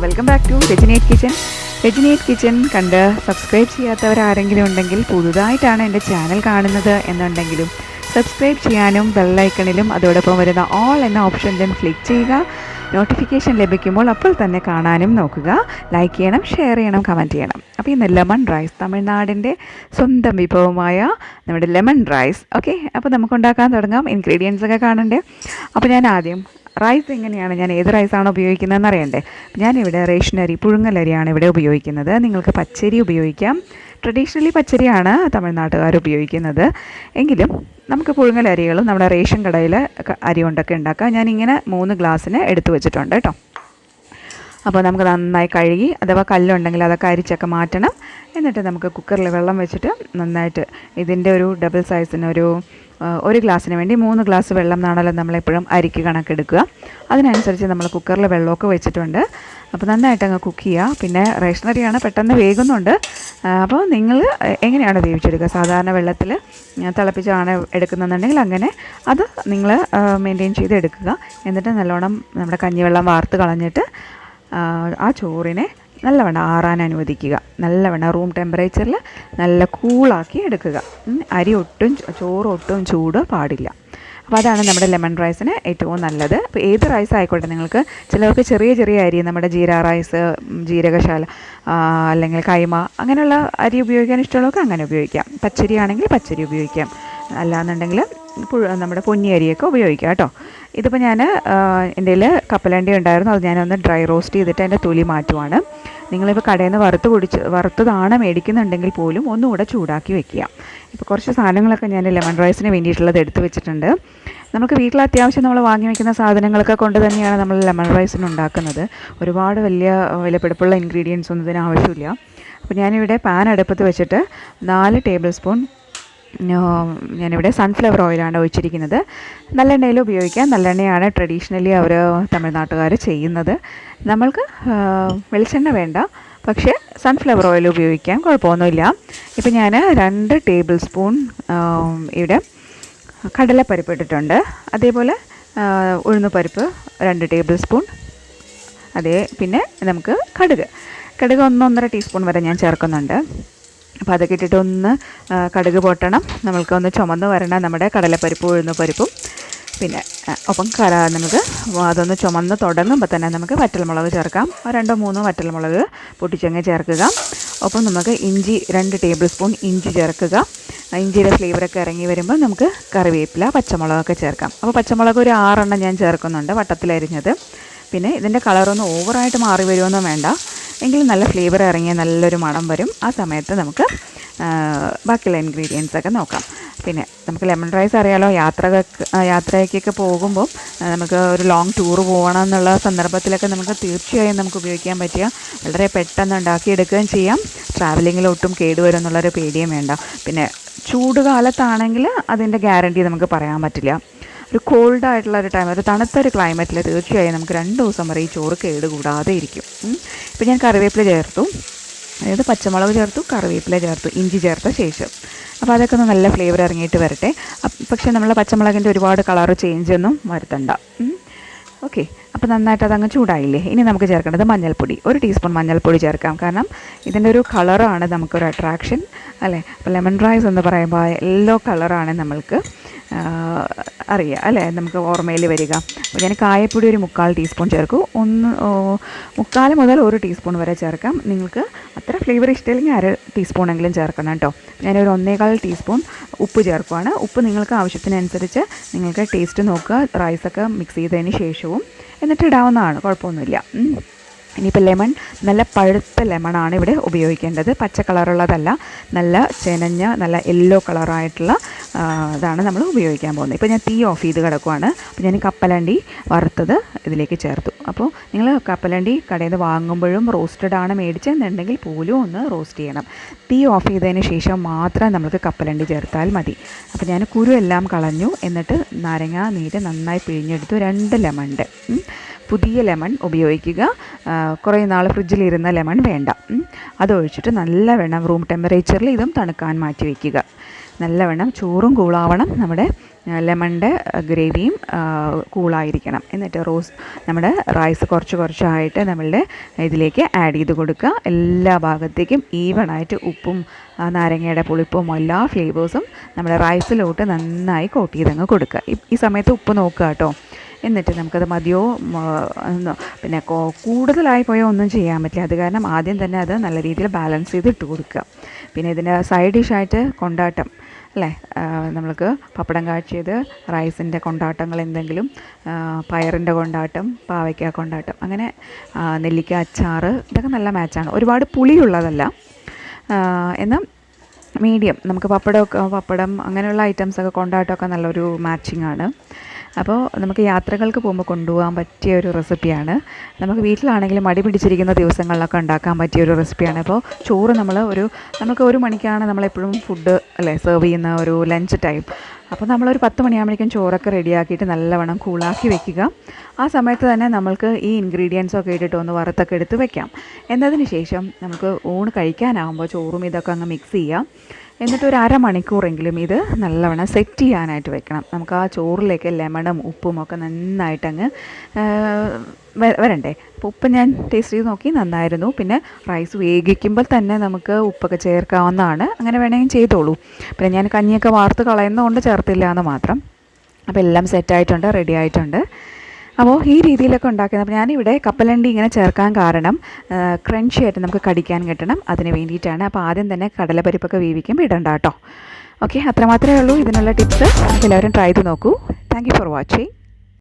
Welcome back to Rajneet kitchen. Rajneet kitchen കണ്ട് subscribe ചെയ്യാത്തവരാരെങ്കിലും ഉണ്ടെങ്കിൽ, പുതുതായിട്ടാണ് എൻ്റെ ചാനൽ കാണുന്നത് എന്നുണ്ടെങ്കിലും സബ്സ്ക്രൈബ് ചെയ്യാനും ബെല്ലൈക്കണിലും അതോടൊപ്പം വരുന്ന ഓൾ എന്ന ഓപ്ഷനിലും ക്ലിക്ക് ചെയ്യുക. നോട്ടിഫിക്കേഷൻ ലഭിക്കുമ്പോൾ അപ്പോൾ തന്നെ കാണാനും നോക്കുക. ലൈക്ക് ചെയ്യണം, ഷെയർ ചെയ്യണം, കമൻറ്റ് ചെയ്യണം. അപ്പോൾ ഇന്ന് ലെമൺ റൈസ്, തമിഴ്നാടിൻ്റെ സ്വന്തം വിഭവമായ നമ്മുടെ ലെമൺ റൈസ്. ഓക്കെ, അപ്പോൾ നമുക്ക് ഉണ്ടാക്കാൻ തുടങ്ങാം. ഇൻഗ്രീഡിയൻസ് ഒക്കെ കാണണ്ടേ? അപ്പോൾ ഞാൻ ആദ്യം റൈസ് എങ്ങനെയാണ്, ഞാൻ ഏത് റൈസാണ് ഉപയോഗിക്കുന്നതെന്ന് അറിയണ്ടേ? ഞാനിവിടെ റേഷനരി പുഴുങ്ങലരിയാണ് ഇവിടെ ഉപയോഗിക്കുന്നത്. നിങ്ങൾക്ക് പച്ചരി ഉപയോഗിക്കാം. ട്രഡീഷണലി പച്ചരിയാണ് തമിഴ്നാട്ടുകാർ ഉപയോഗിക്കുന്നത്. എങ്കിലും നമുക്ക് പുഴുങ്ങലരികളും നമ്മുടെ റേഷൻ കടയിൽ അരി കൊണ്ടൊക്കെ ഉണ്ടാക്കാം. ഞാനിങ്ങനെ 3 ഗ്ലാസ്സിന് എടുത്തു വെച്ചിട്ടുണ്ട് കേട്ടോ. അപ്പോൾ നമുക്ക് നന്നായി കഴുകി, അഥവാ കല്ലുണ്ടെങ്കിൽ അതൊക്കെ അരിച്ചൊക്കെ മാറ്റണം. എന്നിട്ട് നമുക്ക് കുക്കറിൽ വെള്ളം വെച്ചിട്ട് നന്നായിട്ട് ഇതിൻ്റെ ഒരു ഡബിൾ സൈസിന് ഒരു ഗ്ലാസ്സിന് വേണ്ടി 3 ഗ്ലാസ് വെള്ളം എന്നാണല്ലോ നമ്മളെപ്പോഴും അരിക്ക് കണക്കെടുക്കുക. അതിനനുസരിച്ച് നമ്മൾ കുക്കറിൽ വെള്ളമൊക്കെ വെച്ചിട്ടുണ്ട്. അപ്പോൾ നന്നായിട്ട് അങ്ങ് കുക്ക് ചെയ്യുക. പിന്നെ റേഷനറിയാണ്, പെട്ടെന്ന് വേകുന്നുണ്ട്. അപ്പോൾ നിങ്ങൾ എങ്ങനെയാണ് വേവിച്ചെടുക്കുക? സാധാരണ വെള്ളത്തിൽ തിളപ്പിച്ചാണ് എടുക്കുന്നതെന്നുണ്ടെങ്കിൽ അങ്ങനെ അത് നിങ്ങൾ മെയിൻറ്റെയിൻ ചെയ്ത് എടുക്കുക. എന്നിട്ട് നല്ലോണം നമ്മുടെ കഞ്ഞിവെള്ളം വാർത്ത് കളഞ്ഞിട്ട് ആ ചോറിനെ നല്ലവണ്ണം ആറാൻ അനുവദിക്കുക. നല്ലവണ്ണം റൂം ടെമ്പറേച്ചറിൽ നല്ല കൂളാക്കി എടുക്കുക. ചോറ് ഒട്ടും ചൂട് പാടില്ല. അപ്പോൾ അതാണ് നമ്മുടെ ലെമൺ റൈസിന് ഏറ്റവും നല്ലത്. അപ്പോൾ ഏത് റൈസ് ആയിക്കോട്ടെ, നിങ്ങൾക്ക് ചിലർക്ക് ചെറിയ ചെറിയ അരി, നമ്മുടെ ജീര റൈസ്, ജീരകശാല അല്ലെങ്കിൽ കൈമ അങ്ങനെയുള്ള അരി ഉപയോഗിക്കാൻ ഇഷ്ടമുള്ളവർക്ക് അങ്ങനെ ഉപയോഗിക്കാം. പച്ചരി ആണെങ്കിൽ പച്ചരി ഉപയോഗിക്കാം. അല്ലാന്നുണ്ടെങ്കിൽ നമ്മുടെ പൊന്നി അരിയൊക്കെ ഉപയോഗിക്കാം കേട്ടോ. ഇതിപ്പോൾ ഞാൻ എൻ്റെ കയ്യിൽ കപ്പലണ്ടി ഉണ്ടായിരുന്നു, അത് ഞാനൊന്ന് ഡ്രൈ റോസ്റ്റ് ചെയ്തിട്ട് അതിൻ്റെ തൊലി മാറ്റുവാണ്. നിങ്ങളിപ്പോൾ കടയിൽ നിന്ന് വറുത്തതാണ് മേടിക്കുന്നുണ്ടെങ്കിൽ പോലും ഒന്നുകൂടെ ചൂടാക്കി വെക്കുക. ഇപ്പോൾ കുറച്ച് സാധനങ്ങളൊക്കെ ഞാൻ ലെമൺ റൈസിന് വേണ്ടിയിട്ടുള്ളത് എടുത്ത് വെച്ചിട്ടുണ്ട്. നമുക്ക് വീട്ടിൽ അത്യാവശ്യം നമ്മൾ വാങ്ങി വയ്ക്കുന്ന സാധനങ്ങളൊക്കെ കൊണ്ട് തന്നെയാണ് നമ്മൾ ലെമൺ റൈസിന് ഉണ്ടാക്കുന്നത്. ഒരുപാട് വലിയ വിലപിടിപ്പുള്ള ഇൻഗ്രീഡിയൻസ് ഒന്നും ഇതിന് ആവശ്യമില്ല. അപ്പോൾ ഞാനിവിടെ പാൻ അടുപ്പത്ത് വെച്ചിട്ട് 4 ടേബിൾ സ്പൂൺ ഞാനിവിടെ സൺഫ്ലവർ ഓയിലാണ് ഒഴിച്ചിരിക്കുന്നത്. നല്ലെണ്ണയിൽ ഉപയോഗിക്കാം. നല്ലെണ്ണയാണ് ട്രഡീഷണലി അവർ തമിഴ്നാട്ടുകാർ ചെയ്യുന്നത്. നമ്മൾക്ക് വെളിച്ചെണ്ണ വേണ്ട, പക്ഷേ സൺഫ്ലവർ ഓയിൽ ഉപയോഗിക്കാം, കുഴപ്പമൊന്നുമില്ല. ഇപ്പം ഞാൻ 2 ടേബിൾ സ്പൂൺ ഇവിടെ കടലപ്പരിപ്പ് ഇട്ടിട്ടുണ്ട്. അതേപോലെ ഉഴുന്നുപരിപ്പ് 2 ടേബിൾ സ്പൂൺ. പിന്നെ നമുക്ക് കടുക് 1-1.5 ടീസ്പൂൺ വരെ ഞാൻ ചേർക്കുന്നുണ്ട്. അപ്പോൾ അതൊക്കെ ഇട്ടിട്ട് ഒന്ന് കടുക് പൊട്ടണം. നമ്മൾക്കൊന്ന് ചുമന്ന് വരണം നമ്മുടെ കടലപ്പരിപ്പും ഉഴുന്നുപരിപ്പും. പിന്നെ ഒപ്പം നമുക്ക് അതൊന്ന് ചുമന്ന് തുടങ്ങുമ്പോൾ തന്നെ നമുക്ക് വറ്റൽമുളക് ചേർക്കാം. 2-3 വറ്റൽമുളക് പൊട്ടിച്ചങ്ങ് ചേർക്കുക. ഒപ്പം നമുക്ക് ഇഞ്ചി 2 ടേബിൾ സ്പൂൺ ഇഞ്ചി ചേർക്കുക. ഇഞ്ചിയുടെ ഫ്ലേവറൊക്കെ ഇറങ്ങി വരുമ്പോൾ നമുക്ക് കറിവേപ്പില, പച്ചമുളകൊക്കെ ചേർക്കാം. അപ്പോൾ പച്ചമുളക് ഒരു 6 എണ്ണം ഞാൻ ചേർക്കുന്നുണ്ട്, വട്ടത്തിലരിഞ്ഞത്. പിന്നെ ഇതിൻ്റെ കളറൊന്നും ഓവറായിട്ട് മാറി വരുമൊന്നും വേണ്ട, എങ്കിലും നല്ല ഫ്ലേവർ ഇറങ്ങിയ നല്ലൊരു മണം വരും. ആ സമയത്ത് നമുക്ക് ബാക്കിയുള്ള ഇൻഗ്രീഡിയൻസൊക്കെ നോക്കാം. പിന്നെ നമുക്ക് ലെമൺ റൈസ് അറിയാലോ, യാത്രയ്ക്കൊക്കെ പോകുമ്പോൾ നമുക്ക് ഒരു ലോങ് ടൂർ പോകണം എന്നുള്ള സന്ദർഭത്തിലൊക്കെ നമുക്ക് തീർച്ചയായും നമുക്ക് ഉപയോഗിക്കാൻ പറ്റിയ, വളരെ പെട്ടെന്ന് ഉണ്ടാക്കിയെടുക്കുകയും ചെയ്യാം. ട്രാവലിങ്ങിൽ ഒട്ടും കേടുവരും എന്നുള്ളൊരു പേടിയും വേണ്ട. പിന്നെ ചൂട് കാലത്താണെങ്കിൽ അതിൻ്റെ ഗ്യാരണ്ടി നമുക്ക് പറയാൻ പറ്റില്ല. ഒരു കോൾഡായിട്ടുള്ളൊരു ടൈം, ഒരു തണുത്തൊരു ക്ലൈമറ്റിൽ തീർച്ചയായും നമുക്ക് 2 ദിവസം വരെ ഈ ചോറ് കേടുകൂടാതെ ഇരിക്കും. ഇപ്പം ഞാൻ കറിവേപ്പില ചേർത്തു, അതായത് പച്ചമുളക് ചേർത്തു, കറിവേപ്പില ചേർത്തു, ഇഞ്ചി ചേർത്ത ശേഷം. അപ്പോൾ അതൊക്കെ ഒന്ന് നല്ല ഫ്ലേവർ ഇറങ്ങിയിട്ട് വരട്ടെ. പക്ഷേ നമ്മൾ പച്ചമുളകിൻ്റെ ഒരുപാട് കളർ ചേഞ്ച് ഒന്നും വരുത്തണ്ട. ഓക്കെ, അപ്പോൾ നന്നായിട്ട് അതങ്ങ് ചൂടായില്ലേ? ഇനി നമുക്ക് ചേർക്കേണ്ടത് മഞ്ഞൾപ്പൊടി. 1 ടീസ്പൂൺ മഞ്ഞൾപ്പൊടി ചേർക്കാം. കാരണം ഇതിൻ്റെ ഒരു കളറാണ് നമുക്കൊരു അട്രാക്ഷൻ അല്ലേ. അപ്പോൾ ലെമൺ റൈസ് എന്ന് പറയുമ്പോൾ യെല്ലോ കളറാണ് നമ്മൾക്ക് അറിയാം അല്ലേ, നമുക്ക് ഓർമ്മയിൽ വരിക. അപ്പോൾ ഞാൻ കായപ്പൊടി ഒരു 3/4 ടീസ്പൂൺ ചേർക്കും. 3/4 മുതൽ 1 ടീസ്പൂൺ വരെ ചേർക്കാം. നിങ്ങൾക്ക് അത്ര ഫ്ലേവർ ഇഷ്ടമില്ലെങ്കിൽ 1/2 ടീസ്പൂണെങ്കിലും ചേർക്കണം കേട്ടോ. ഞാനൊരു 1.25 ടീസ്പൂൺ ഉപ്പ് ചേർക്കുവാണ്. ഉപ്പ് നിങ്ങൾക്ക് ആവശ്യത്തിനനുസരിച്ച് നിങ്ങൾക്ക് ടേസ്റ്റ് നോക്കുക, റൈസൊക്കെ മിക്സ് ചെയ്തതിന് ശേഷവും. എന്നിട്ട് ഇടാവുന്നതാണ്, കുഴപ്പമൊന്നുമില്ല. ഇനിയിപ്പോൾ ലെമൺ നല്ല പഴുത്ത ലെമണാണ് ഇവിടെ ഉപയോഗിക്കേണ്ടത്. പച്ച കളറുള്ളതല്ല, നല്ല ചെനഞ്ഞ നല്ല യെല്ലോ കളറായിട്ടുള്ള ഇതാണ് നമ്മൾ ഉപയോഗിക്കാൻ പോകുന്നത്. ഇപ്പോൾ ഞാൻ തീ ഓഫ് ചെയ്ത് കിടക്കുവാണ്. അപ്പോൾ ഞാൻ കപ്പലണ്ടി വറുത്തത് ഇതിലേക്ക് ചേർത്തു. അപ്പോൾ നിങ്ങൾ കപ്പലണ്ടി കടയിൽ നിന്ന് വാങ്ങുമ്പോഴും റോസ്റ്റഡ് ആണ് മേടിച്ചെന്നുണ്ടെങ്കിൽ പോലും ഒന്ന് റോസ്റ്റ് ചെയ്യണം. തീ ഓഫ് ചെയ്തതിന് ശേഷം മാത്രം നമുക്ക് കപ്പലണ്ടി ചേർത്താൽ മതി. അപ്പോൾ ഞാൻ കുരു എല്ലാം കളഞ്ഞു. എന്നിട്ട് നാരങ്ങ നീര് നന്നായി പിഴിഞ്ഞെടുത്തു. 2 ലെമൺ പുതിയ ലെമൺ ഉപയോഗിക്കുക. കുറേ നാൾ ഫ്രിഡ്ജിലിരുന്ന ലെമൺ വേണ്ട. അതൊഴിച്ചിട്ട് നല്ലവണ്ണം റൂം ടെമ്പറേച്ചറിൽ ഇതും തണുക്കാൻ മാറ്റി വയ്ക്കുക. നല്ലവണ്ണം ചോറും കൂളാവണം, നമ്മുടെ ലെമണിൻ്റെ ഗ്രേവിയും കൂളായിരിക്കണം. എന്നിട്ട് നമ്മുടെ റൈസ് കുറച്ച് കുറച്ചായിട്ട് നമ്മളുടെ ഇതിലേക്ക് ആഡ് ചെയ്ത് കൊടുക്കുക. എല്ലാ ഭാഗത്തേക്കും ഈവണായിട്ട് ഉപ്പും നാരങ്ങയുടെ പുളിപ്പും എല്ലാ ഫ്ലേവേഴ്സും നമ്മുടെ റൈസിലോട്ട് നന്നായി കോട്ട് ചെയ്തങ്ങ് കൊടുക്കുക. ഈ സമയത്ത് ഉപ്പ് നോക്കുക കേട്ടോ. എന്നിട്ട് നമുക്കത് മതിയോ, പിന്നെ കൂടുതലായി പോയാൽ ഒന്നും ചെയ്യാൻ പറ്റില്ല. അത് കാരണം ആദ്യം തന്നെ അത് നല്ല രീതിയിൽ ബാലൻസ് ചെയ്ത് ഇട്ട് കൊടുക്കുക. പിന്നെ ഇതിൻ്റെ സൈഡ് ഡിഷായിട്ട് കൊണ്ടാട്ടം അല്ലേ, നമ്മൾക്ക് പപ്പടം കാച്ചിയത്, റൈസിൻ്റെ കൊണ്ടാട്ടങ്ങൾ എന്തെങ്കിലും, പയറിൻ്റെ കൊണ്ടാട്ടം, പാവയ്ക്ക കൊണ്ടാട്ടം, അങ്ങനെ നെല്ലിക്ക അച്ചാറ്, ഇതൊക്കെ നല്ല മാച്ചാണ്. ഒരുപാട് പുളിയുള്ളതല്ല, എന്നാൽ മീഡിയം. നമുക്ക് പപ്പടം അങ്ങനെയുള്ള ഐറ്റംസൊക്കെ കൊണ്ടാട്ടമൊക്കെ നല്ലൊരു മാച്ചിങ് ആണ്. അപ്പോൾ നമുക്ക് യാത്രകൾക്ക് പോകുമ്പോൾ കൊണ്ടുപോകാൻ പറ്റിയ ഒരു റെസിപ്പിയാണ്. നമുക്ക് വീട്ടിലാണെങ്കിലും മടി പിടിച്ചിരിക്കുന്ന ദിവസങ്ങളിലൊക്കെ ഉണ്ടാക്കാൻ പറ്റിയ ഒരു റെസിപ്പിയാണ്. അപ്പോൾ ചോറ് നമുക്ക് 1 മണിക്കാണ് നമ്മളെപ്പോഴും ഫുഡ് അല്ലേ സെർവ് ചെയ്യുന്ന ഒരു ലഞ്ച് ടൈം. അപ്പോൾ നമ്മളൊരു 10 മണിയാകുമ്പോഴേക്കും ചോറൊക്കെ റെഡിയാക്കിയിട്ട് നല്ലവണ്ണം കൂളാക്കി വെക്കുക. ആ സമയത്ത് തന്നെ നമ്മൾക്ക് ഈ ഇൻഗ്രീഡിയൻസൊക്കെ ഇട്ടിട്ട് ഒന്ന് വറുത്തൊക്കെ എടുത്ത് വെക്കാം. എന്നതിന് ശേഷം നമുക്ക് ഊണ് കഴിക്കാനാകുമ്പോൾ ചോറും ഇതൊക്കെ അങ്ങ് മിക്സ് ചെയ്യാം. എന്നിട്ട് ഒരു അരമണിക്കൂറെങ്കിലും ഇത് നല്ലവണ്ണം സെറ്റ് ചെയ്യാനായിട്ട് വെക്കണം. നമുക്ക് ആ ചോറിലേക്ക് ലെമണും ഉപ്പും ഒക്കെ നന്നായിട്ടങ്ങ് വരണ്ടേ. അപ്പോൾ ഉപ്പ് ഞാൻ ടേസ്റ്റ് ചെയ്ത് നോക്കി, നന്നായിരുന്നു. പിന്നെ റൈസ് വേവിക്കുമ്പോൾ തന്നെ നമുക്ക് ഉപ്പൊക്കെ ചേർക്കാവുന്നതാണ്, അങ്ങനെ വേണമെങ്കിൽ ചെയ്തോളൂ. പിന്നെ ഞാൻ കഞ്ഞിയൊക്കെ വാർത്ത് കളയുന്നതുകൊണ്ട് ചേർത്തില്ല എന്ന് മാത്രം. അപ്പോൾ എല്ലാം സെറ്റായിട്ടുണ്ട്, റെഡി ആയിട്ടുണ്ട്. അപ്പോൾ ഈ രീതിയിലൊക്കെ ഉണ്ടാക്കുന്നത്. അപ്പോൾ ഞാനിവിടെ കപ്പലണ്ടി ഇങ്ങനെ ചേർക്കാൻ കാരണം ക്രഞ്ചി ആയിട്ട് നമുക്ക് കടിക്കാൻ കിട്ടണം, അതിന് വേണ്ടിയിട്ടാണ്. അപ്പോൾ ആദ്യം തന്നെ കടലപ്പരിപ്പൊക്കെ വേവിക്കുമ്പോൾ ഇടണ്ട കേട്ടോ. ഓക്കെ, അത്രമാത്രമേ ഉള്ളൂ ഇതിനുള്ള ടിപ്സ്. എല്ലാവരും ട്രൈ ചെയ്ത് നോക്കൂ. Thank you for watching.